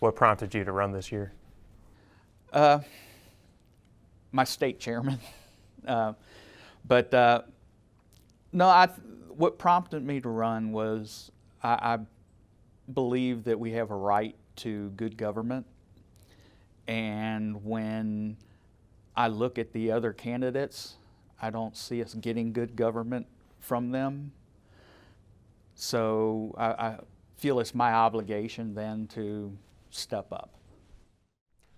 What prompted you to run this year? My state chairman. But no, what prompted me to run was I believe that we have a right to good government. And when I look at the other candidates, I don't see us getting good government from them. So I feel it's my obligation then to step up.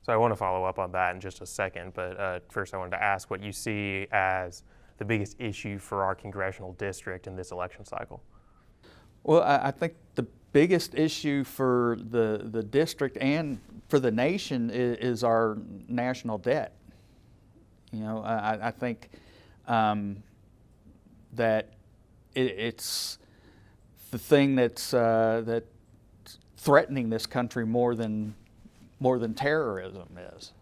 So I want to follow up on that in just a second, but first I wanted to ask what you see as the biggest issue for our congressional district in this election cycle. Well, I think the biggest issue for the district and for the nation is our national debt. You know, I think that it's the thing that's threatening this country more than terrorism is,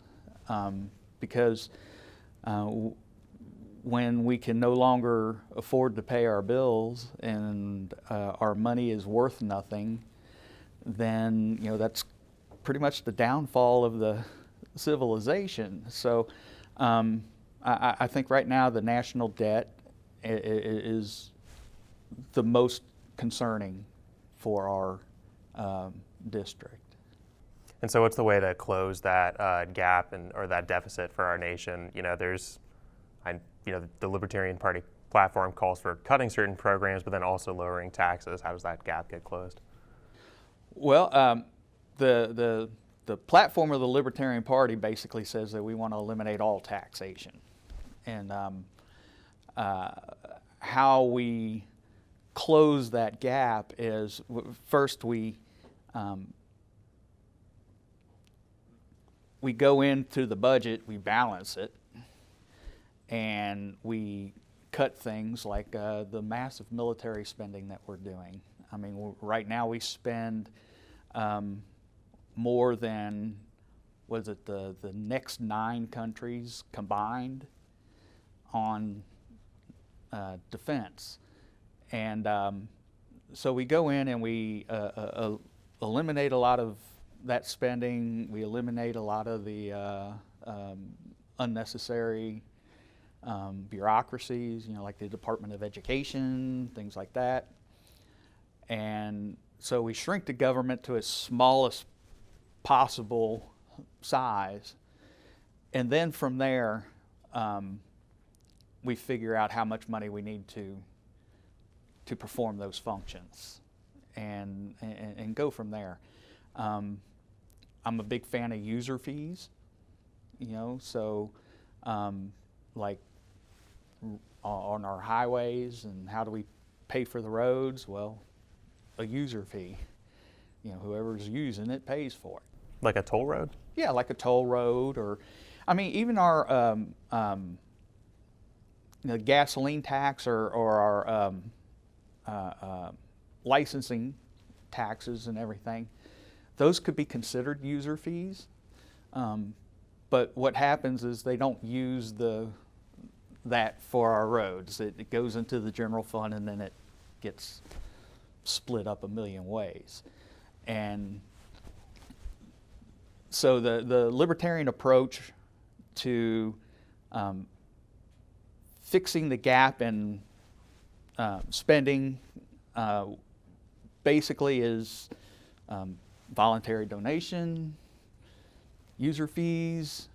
because when we can no longer afford to pay our bills and our money is worth nothing, then that's pretty much the downfall of the civilization. So I think right now the national debt is the most concerning for our district. And so what's the way to close that gap or that deficit for our nation? The Libertarian Party platform calls for cutting certain programs, but then also lowering taxes. How does that gap get closed? Well, the platform of the Libertarian Party basically says that we want to eliminate all taxation. And how we close that gap is first we go into the budget, we balance it, and we cut things like the massive military spending that we're doing. I mean, right now we spend more than, the next 9 countries combined on defense. And so we go in and we eliminate a lot of that spending. We eliminate a lot of the unnecessary bureaucracies, like the Department of Education, things like that. And so we shrink the government to its smallest possible size. And then from there, we figure out how much money we need to perform those functions and go from there. I'm a big fan of user fees, so like on our highways, and how do we pay for the roads? Well, a user fee. Whoever's using it pays for it. Like a toll road? Yeah, like a toll road, or even our gasoline tax or our licensing taxes and everything. Those could be considered user fees, but what happens is they don't use that for our roads. It goes into the general fund, and then it gets split up a million ways. And so the libertarian approach to fixing the gap in spending basically is voluntary donation, user fees,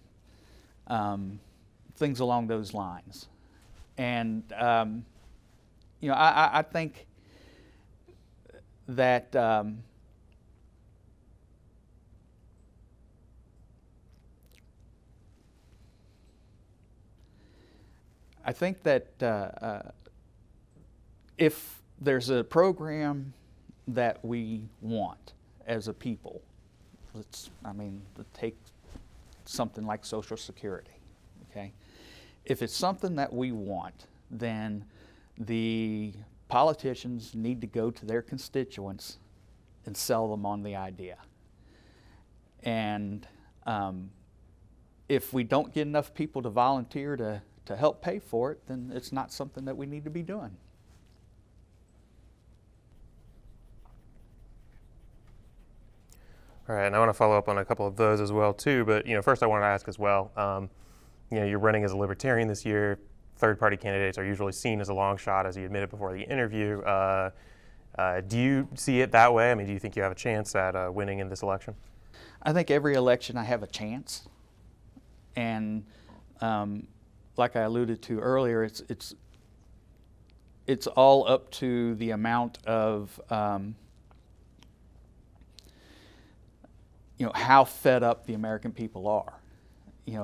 things along those lines. And I think that if there's a program that we want as a people, take something like Social Security, okay? If it's something that we want, then the politicians need to go to their constituents and sell them on the idea. And if we don't get enough people to volunteer to help pay for it, then it's not something that we need to be doing. All right, and I want to follow up on a couple of those as well too. But first I wanted to ask as well. You're running as a Libertarian this year. Third-party candidates are usually seen as a long shot, as you admitted before the interview. Do you see it that way? I mean, do you think you have a chance at winning in this election? I think every election I have a chance, and like I alluded to earlier, it's all up to the amount of how fed up the American people are.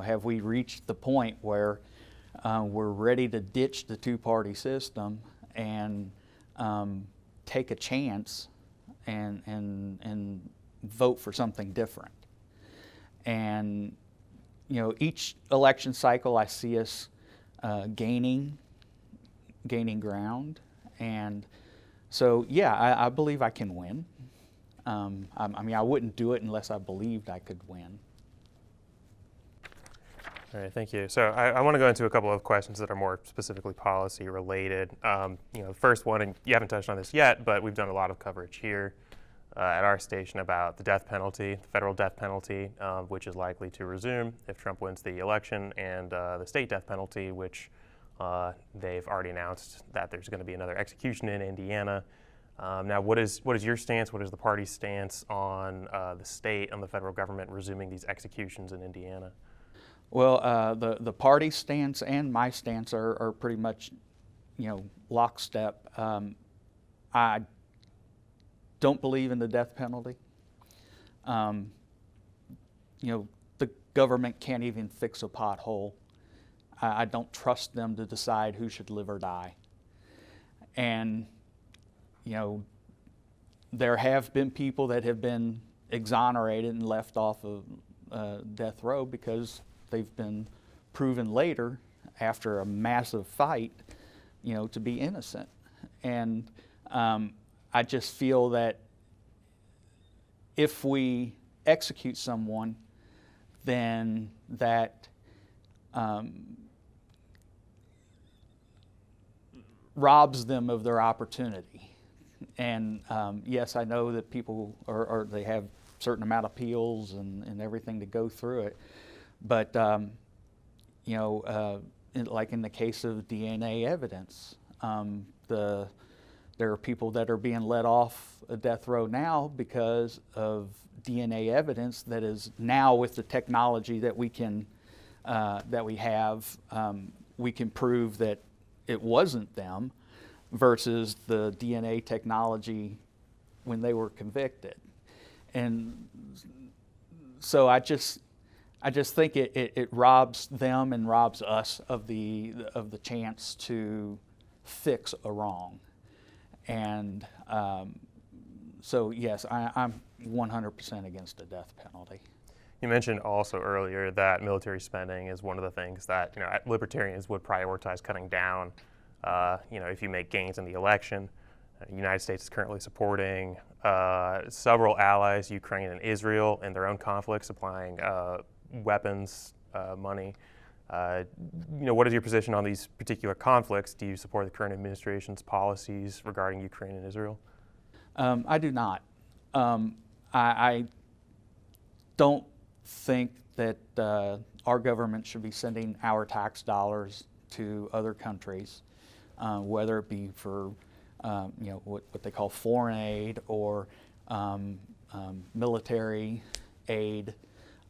Have we reached the point where we're ready to ditch the two-party system and take a chance and vote for something different? And each election cycle I see us gaining ground, and so yeah, I believe I can win. I mean, I wouldn't do it unless I believed I could win. All right, thank you. So I want to go into a couple of questions that are more specifically policy related. The first one, and you haven't touched on this yet, but we've done a lot of coverage here at our station about the death penalty, the federal death penalty, which is likely to resume if Trump wins the election, and the state death penalty, which they've already announced that there's going to be another execution in Indiana. Now, what is your stance? What is the party's stance on the state and the federal government resuming these executions in Indiana? Well, the party stance and my stance are pretty much, lockstep. I don't believe in the death penalty. The government can't even fix a pothole. I don't trust them to decide who should live or die. And, there have been people that have been exonerated and left off of death row because they've been proven later, after a massive fight, to be innocent. And I just feel that if we execute someone, then that robs them of their opportunity. And yes, I know that people they have a certain amount of appeals and everything to go through it. But, like in the case of DNA evidence, there are people that are being let off a death row now because of DNA evidence that is now, with the technology that we have, we can prove that it wasn't them, versus the DNA technology when they were convicted. And so I just think it robs them and robs us of the chance to fix a wrong. And so yes, I'm 100% against the death penalty. You mentioned also earlier that military spending is one of the things that Libertarians would prioritize cutting down. If you make gains in the election. The United States is currently supporting several allies, Ukraine and Israel, in their own conflicts, supplying weapons, money. What is your position on these particular conflicts? Do you support the current administration's policies regarding Ukraine and Israel? I do not. I don't think that our government should be sending our tax dollars to other countries, whether it be for what they call foreign aid or military aid.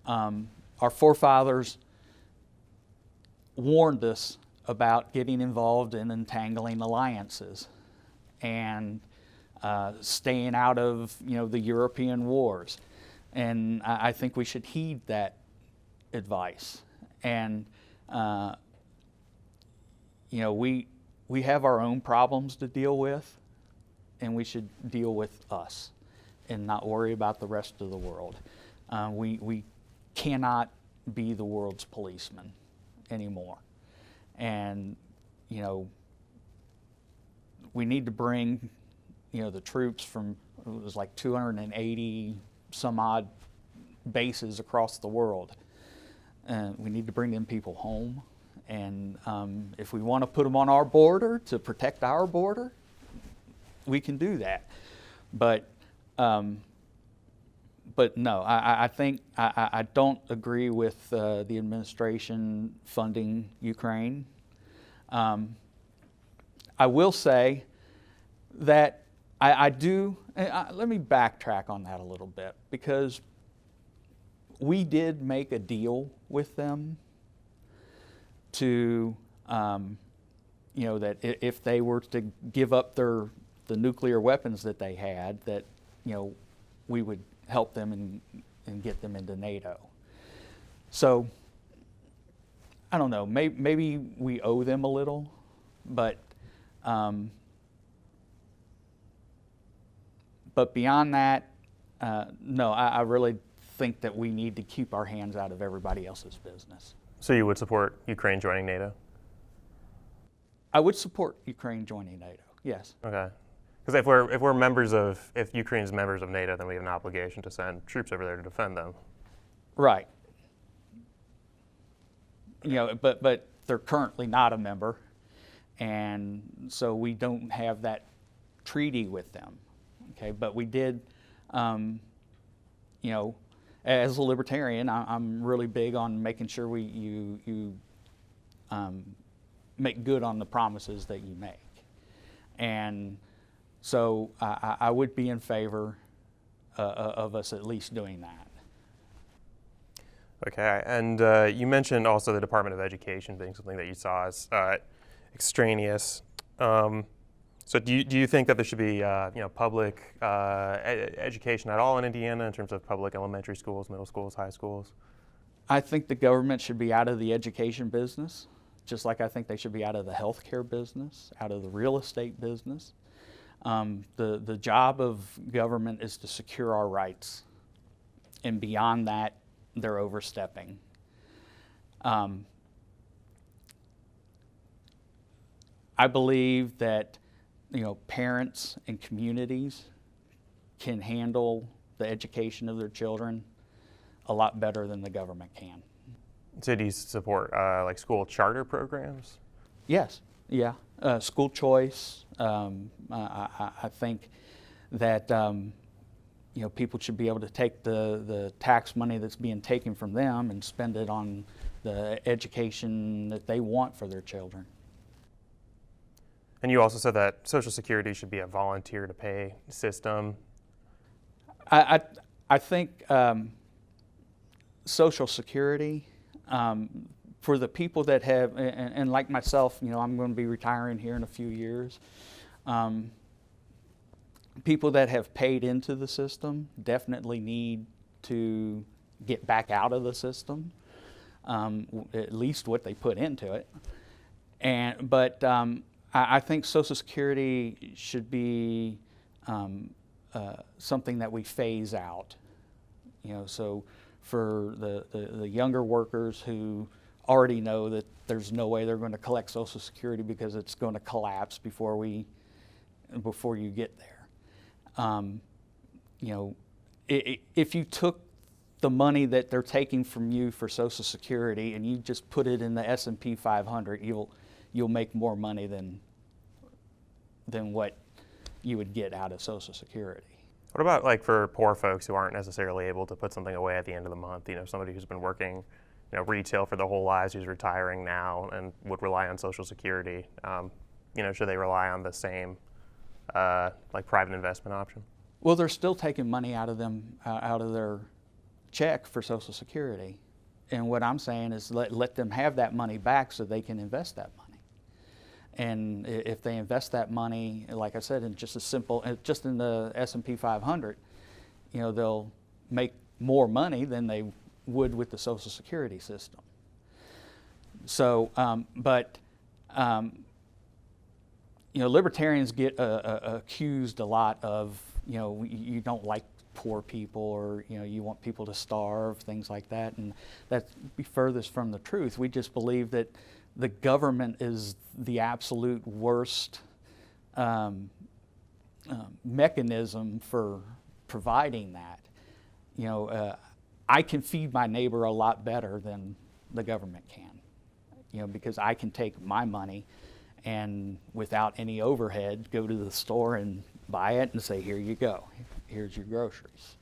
Our forefathers warned us about getting involved in entangling alliances and staying out of the European wars, and I think we should heed that advice. And we have our own problems to deal with, and we should deal with us and not worry about the rest of the world. We cannot be the world's policeman anymore. And, we need to bring, the troops from, it was like 280 some odd bases across the world. We need to bring them people home. And if we want to put them on our border to protect our border, we can do that. But but no, I think I don't agree with the administration funding Ukraine. I will say that I do, let me backtrack on that a little bit, because we did make a deal with them to, that if they were to give up the nuclear weapons that they had, that, we would help them and get them into NATO. So, I don't know, maybe we owe them a little, but beyond that, no, I really think that we need to keep our hands out of everybody else's business. So you would support Ukraine joining NATO? I would support Ukraine joining NATO, yes. Okay. Because if Ukraine is members of NATO, then we have an obligation to send troops over there to defend them. Right. But they're currently not a member, and so we don't have that treaty with them. Okay, but we did, as a libertarian, I'm really big on making sure you make good on the promises that you make. And so I would be in favor of us at least doing that. Okay, and you mentioned also the Department of Education being something that you saw as extraneous. So do you think that there should be public education at all in Indiana in terms of public elementary schools, middle schools, high schools? I think the government should be out of the education business, just like I think they should be out of the healthcare business, out of the real estate business. The job of government is to secure our rights, and beyond that, they're overstepping. I believe that parents and communities can handle the education of their children a lot better than the government can. So do you support like school charter programs? Yes, yeah. School choice. I think that people should be able to take the tax money that's being taken from them and spend it on the education that they want for their children. And you also said that Social Security should be a volunteer-to-pay system. I think Social Security, for the people that have, and like myself, I'm going to be retiring here in a few years. People that have paid into the system definitely need to get back out of the system, at least what they put into it. But I think Social Security should be something that we phase out. So for the younger workers who already know that there's no way they're going to collect Social Security because it's going to collapse before you get there. If you took the money that they're taking from you for Social Security and you just put it in the S&P 500, you'll make more money than what you would get out of Social Security. What about like for poor folks who aren't necessarily able to put something away at the end of the month? Somebody who's been working, retail for their whole lives, who's retiring now and would rely on Social Security. Should they rely on the same like private investment option? Well, they're still taking money out of their check for Social Security, and what I'm saying is let them have that money back so they can invest that money. And if they invest that money, like I said, in just in the S&P 500, they'll make more money than they would with the Social Security system. So, libertarians get accused a lot of, you don't like poor people, or you want people to starve, things like that, and that'd be furthest from the truth. We just believe that the government is the absolute worst mechanism for providing that. I can feed my neighbor a lot better than the government can, because I can take my money and without any overhead go to the store and buy it and say, here you go, here's your groceries.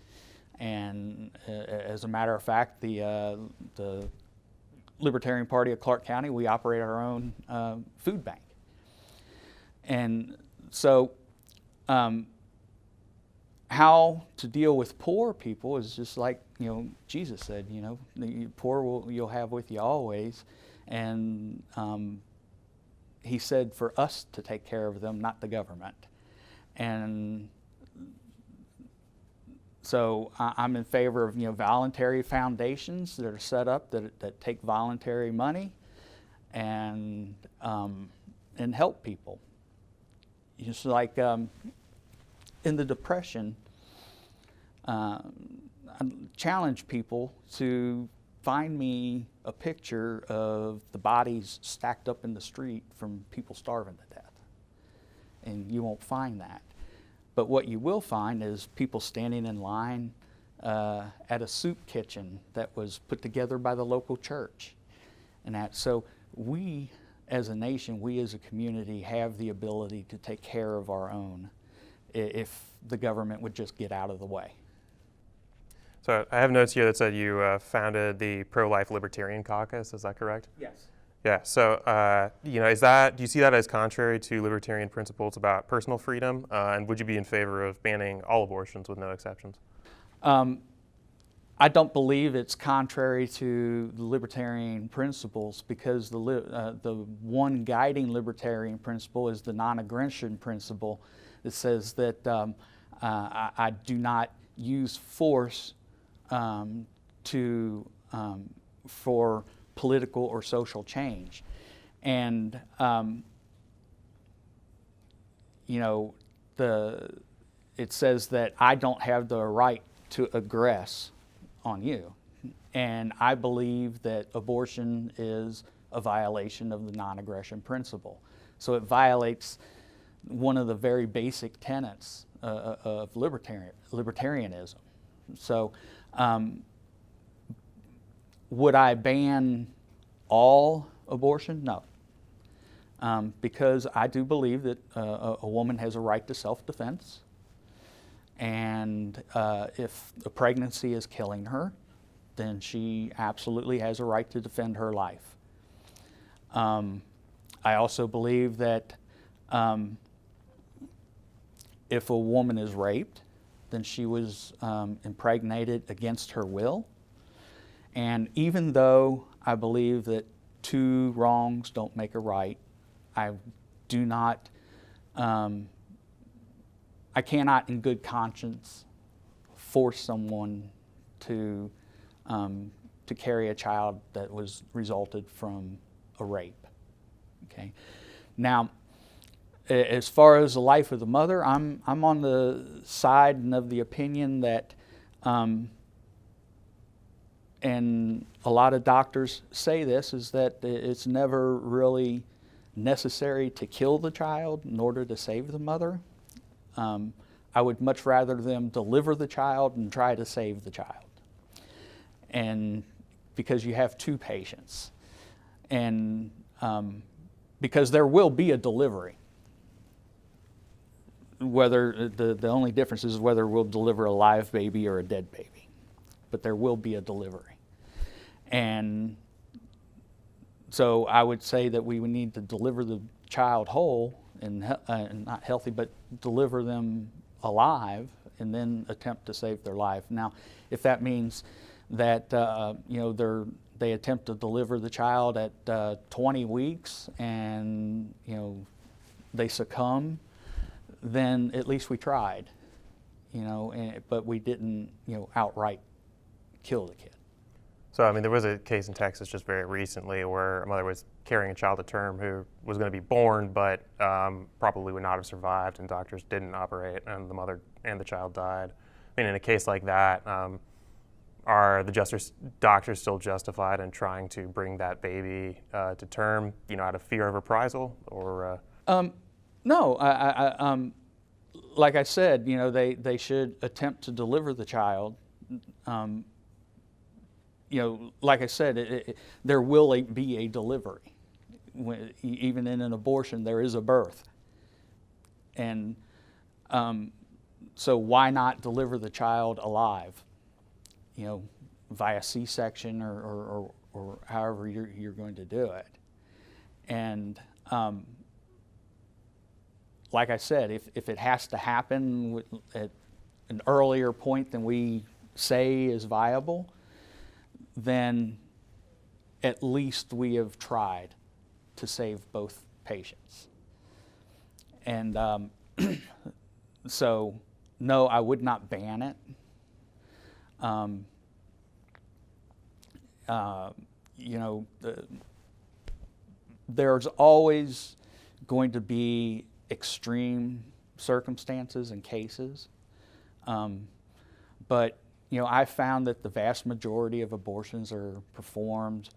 And as a matter of fact, the Libertarian Party of Clark County, we operate our own food bank. And so how to deal with poor people is just like, Jesus said, the poor you'll have with you always. And he said for us to take care of them, not the government. And so I'm in favor of voluntary foundations that are set up that take voluntary money and help people. Just like in the Depression, I challenge people to find me a picture of the bodies stacked up in the street from people starving to death. And you won't find that. But what you will find is people standing in line at a soup kitchen that was put together by the local church. So we as a nation, we as a community have the ability to take care of our own if the government would just get out of the way. So I have notes here that said you founded the Pro-Life Libertarian Caucus. Is that correct? Yes. Yeah. So do you see that as contrary to libertarian principles about personal freedom? And would you be in favor of banning all abortions with no exceptions? I don't believe it's contrary to the libertarian principles, because the one guiding libertarian principle is the non-aggression principle that says that I do not use force for political or social change. And it says that I don't have the right to aggress on you. And I believe that abortion is a violation of the non-aggression principle. So it violates one of the very basic tenets of libertarianism. So would I ban all abortion? No. Because I do believe that a woman has a right to self-defense. And if a pregnancy is killing her, then she absolutely has a right to defend her life. I also believe that if a woman is raped, then she was impregnated against her will. And even though I believe that two wrongs don't make a right, I do not I cannot in good conscience force someone to carry a child that was resulted from a rape. Okay. Now, as far as the life of the mother, I'm on the side and of the opinion that, and a lot of doctors say this, is that it's never really necessary to kill the child in order to save the mother. I would much rather them deliver the child and try to save the child. And because you have two patients. And because there will be a delivery. Whether the only difference is whether we'll deliver a live baby or a dead baby. But there will be a delivery. And so I would say that we would need to deliver the child whole and not healthy, but deliver them alive and then attempt to save their life. Now, if that means that they attempt to deliver the child at 20 weeks and they succumb, then at least we tried, but we didn't outright kill the kid. So, there was a case in Texas just very recently where a mother was carrying a child to term who was going to be born, but probably would not have survived, and doctors didn't operate, and the mother and the child died. In a case like that, are the doctors still justified in trying to bring that baby to term, out of fear of reprisal, or? No, like I said, they should attempt to deliver the child. Like I said, there will be a delivery. Even in an abortion, there is a birth. And so why not deliver the child alive? via C-section or however you're going to do it. And like I said, if it has to happen at an earlier point than we say is viable, then at least we have tried to save both patients. And so, no, I would not ban it. There's always going to be extreme circumstances and cases, but I found that the vast majority of abortions are performed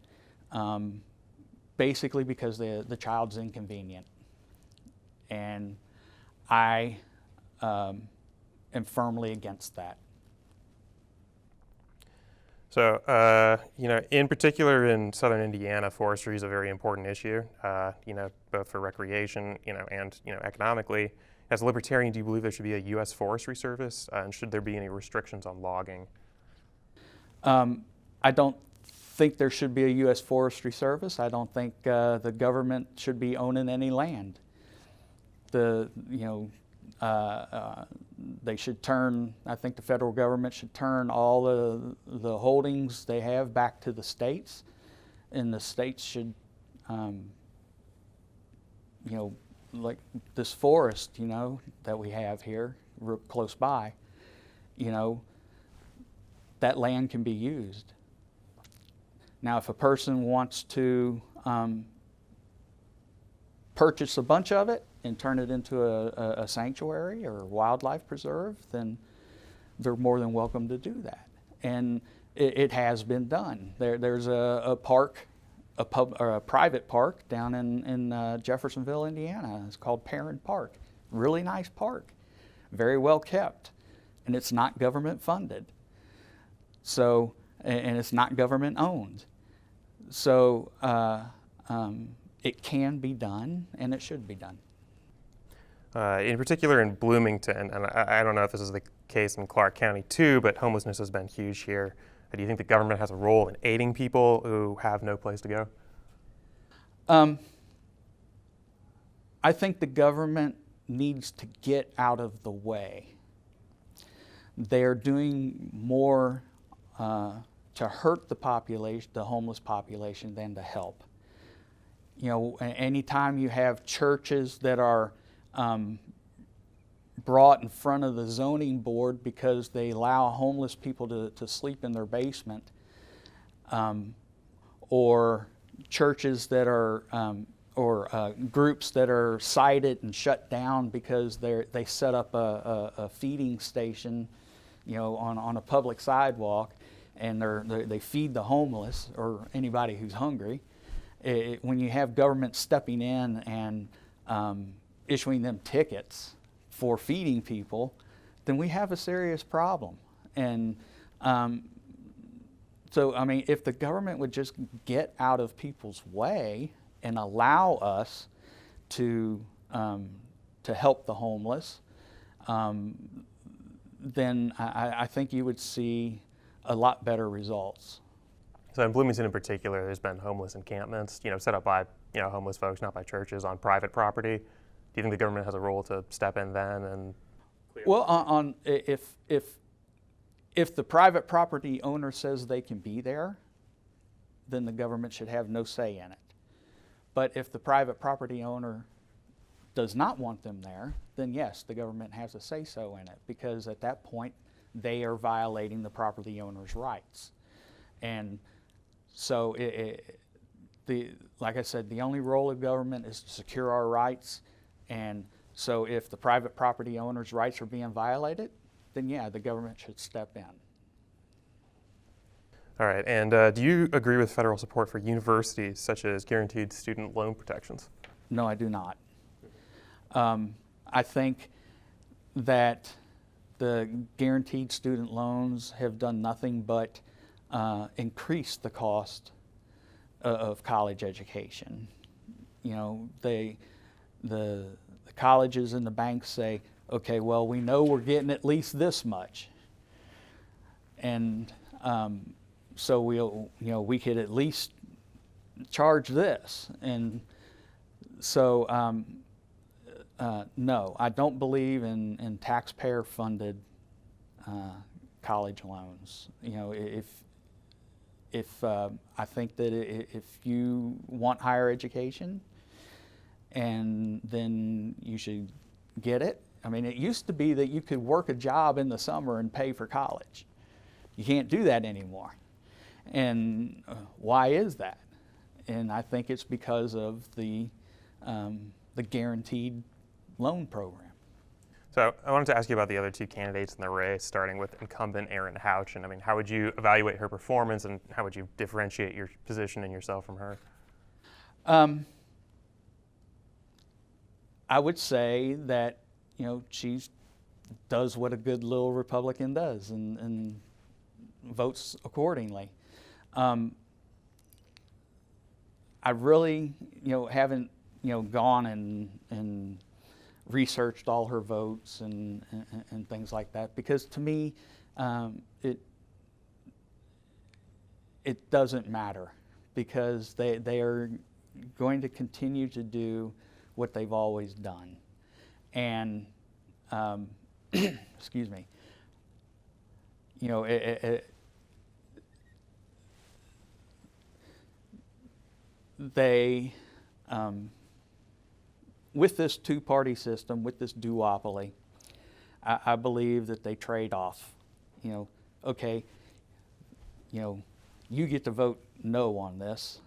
basically because the child's inconvenient, and I am firmly against that. So, in particular in southern Indiana, forestry is a very important issue, both for recreation, and, economically. As a Libertarian, do you believe there should be a U.S. Forestry Service, and should there be any restrictions on logging? I don't think there should be a U.S. Forestry Service. I don't think the government should be owning any land. They should turn, I think the federal government should turn all the holdings they have back to the states, and the states should, like this forest, that we have here close by, that land can be used. Now, if a person wants to purchase a bunch of it and turn it into a sanctuary or a wildlife preserve, then they're more than welcome to do that. And it has been done. There's a park, a private park down in Jeffersonville, Indiana. It's called Perrin Park. Really nice park, very well kept, and it's not government funded. So, and it's not government owned. So it can be done, and it should be done. In particular in Bloomington, and I don't know if this is the case in Clark County too, but homelessness has been huge here. Do you think the government has a role in aiding people who have no place to go? I think the government needs to get out of the way. They're doing more to hurt the population, the homeless population, than to help. Anytime you have churches that are brought in front of the zoning board because they allow homeless people to sleep in their basement, or churches that are, or groups that are cited and shut down because they set up a feeding station, on a public sidewalk, and they feed the homeless or anybody who's hungry. When you have government stepping in and issuing them tickets for feeding people, then we have a serious problem. And so, if the government would just get out of people's way and allow us to help the homeless, then I think you would see a lot better results. So in Bloomington in particular, there's been homeless encampments, set up by homeless folks, not by churches, on private property. Do you think the government has a role to step in then and clear? Well, if the private property owner says they can be there, then the government should have no say in it. But if the private property owner does not want them there, then yes, the government has a say-so in it, because at that point they are violating the property owner's rights. And so, like I said, the only role of government is to secure our rights. And so if the private property owner's rights are being violated, then yeah, the government should step in. All right, and do you agree with federal support for universities such as guaranteed student loan protections? No, I do not. I think that the guaranteed student loans have done nothing but increase the cost of college education. The colleges and the banks say, okay, well, we know we're getting at least this much. And So we could at least charge this. And so, no, I don't believe in taxpayer-funded college loans. If I think that if you want higher education, and then you should get it. I mean, it used to be that you could work a job in the summer and pay for college. You can't do that anymore. And why is that? And I think it's because of the guaranteed loan program. So I wanted to ask you about the other two candidates in the race, starting with incumbent Erin Houchin. I mean, how would you evaluate her performance, and how would you differentiate your position and yourself from her? I would say that she does what a good little Republican does, and votes accordingly. I really haven't gone and researched all her votes and things like that, because to me it doesn't matter, because they are going to continue to do what they've always done. And excuse me, they with this two-party system, with this duopoly, I believe that they trade off. Okay, you get to vote no on this,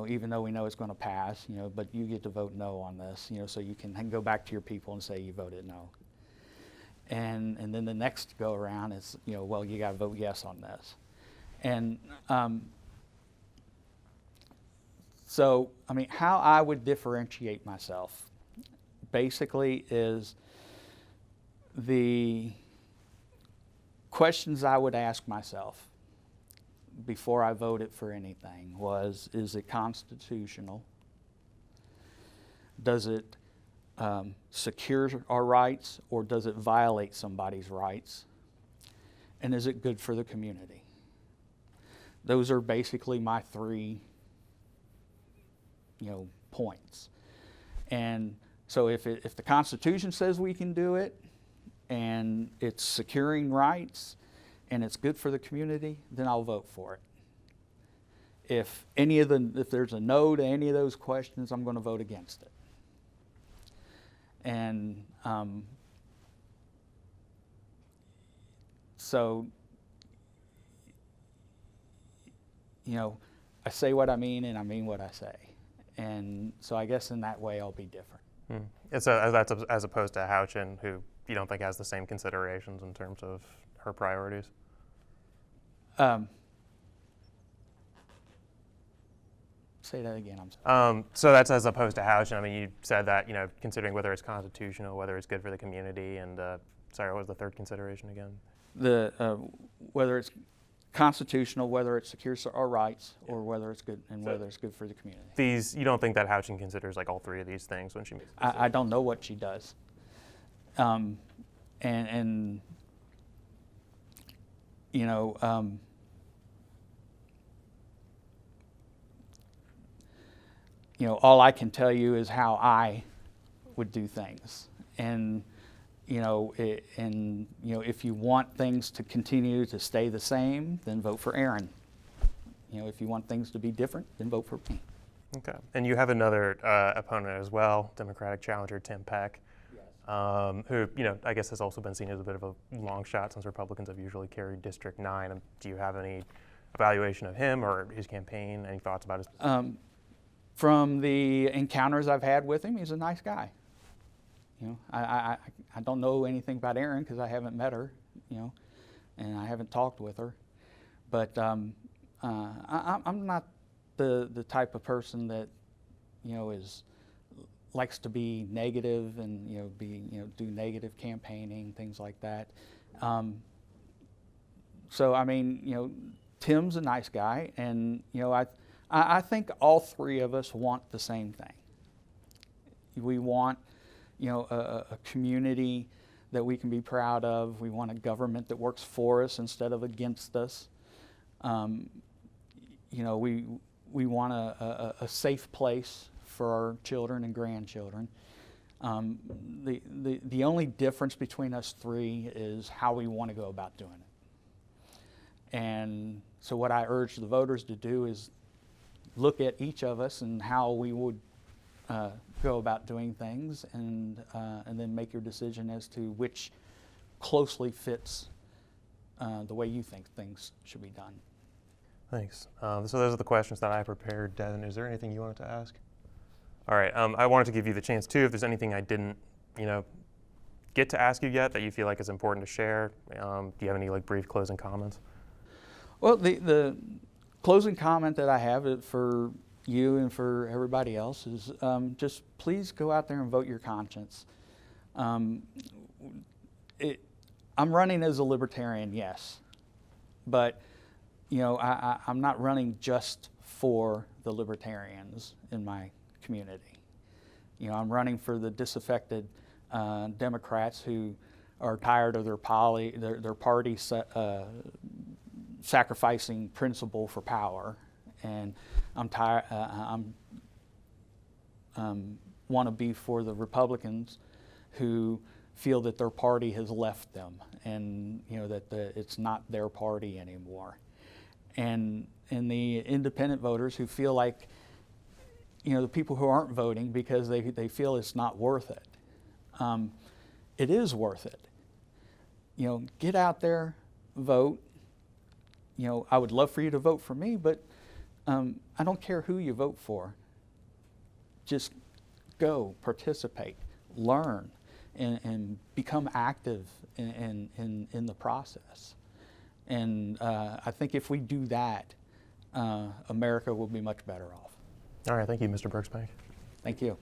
even though we know it's going to pass, but you get to vote no on this, so you can go back to your people and say you voted no. And then the next go around is, well, you got to vote yes on this. And so, I mean, how I would differentiate myself basically is the questions I would ask myself before I voted for anything was, is it constitutional? Does it secure our rights, or does it violate somebody's rights? And is it good for the community? Those are basically my three points. And so if the Constitution says we can do it, and it's securing rights, and it's good for the community, then I'll vote for it. If there's a no to any of those questions, I'm going to vote against it. And so, I say what I mean, and I mean what I say. And so I guess in that way I'll be different. That's as opposed to Houchin, who you don't think has the same considerations in terms of her priorities? Say that again, I'm sorry. So that's as opposed to Houchin. I mean, you said that, considering whether it's constitutional, whether it's good for the community, and, sorry, what was the third consideration again? Whether it's constitutional, whether it secures our rights, or whether it's good, and whether it's good for the community. You don't think that Houchin considers like all three of these things when she makes decisions? I don't know what she does. And all I can tell you is how I would do things. And if you want things to continue to stay the same, then vote for Erin. If you want things to be different, then vote for me. Okay. And you have another opponent as well, Democratic challenger Tim Peck, who I guess has also been seen as a bit of a long shot, since Republicans have usually carried District 9. Do you have any evaluation of him or his campaign? Any thoughts about his position? From the encounters I've had with him, he's a nice guy. I don't know anything about Erin because I haven't met her, and I haven't talked with her. But I'm not the type of person that likes to be negative and do negative campaigning, things like that. So I mean, Tim's a nice guy, and I think all three of us want the same thing. We want a community that we can be proud of. We want a government that works for us instead of against us. You know, we want a safe place for our children and grandchildren. The only difference between us three is how we want to go about doing it. And so what I urge the voters to do is look at each of us and how we would go about doing things, and then make your decision as to which closely fits the way you think things should be done. Thanks. So those are the questions that I prepared. Devin, is there anything you wanted to ask? All right. I wanted to give you the chance too, if there's anything I didn't, get to ask you yet that you feel like is important to share. Do you have any brief closing comments? Well, the closing comment that I have for you and for everybody else is just please go out there and vote your conscience. I'm running as a Libertarian, yes, but I'm not running just for the Libertarians in my community. I'm running for the disaffected Democrats who are tired of their party sacrificing principle for power, and I'm tired. Want to be for the Republicans who feel that their party has left them, and that it's not their party anymore, and the independent voters who feel like the people who aren't voting because they feel it's not worth it. It is worth it. Get out there, vote. I would love for you to vote for me, but I don't care who you vote for. Just go, participate, learn, and become active in the process. And I think if we do that, America will be much better off. All right. Thank you, Mr. Brooksbank. Thank you.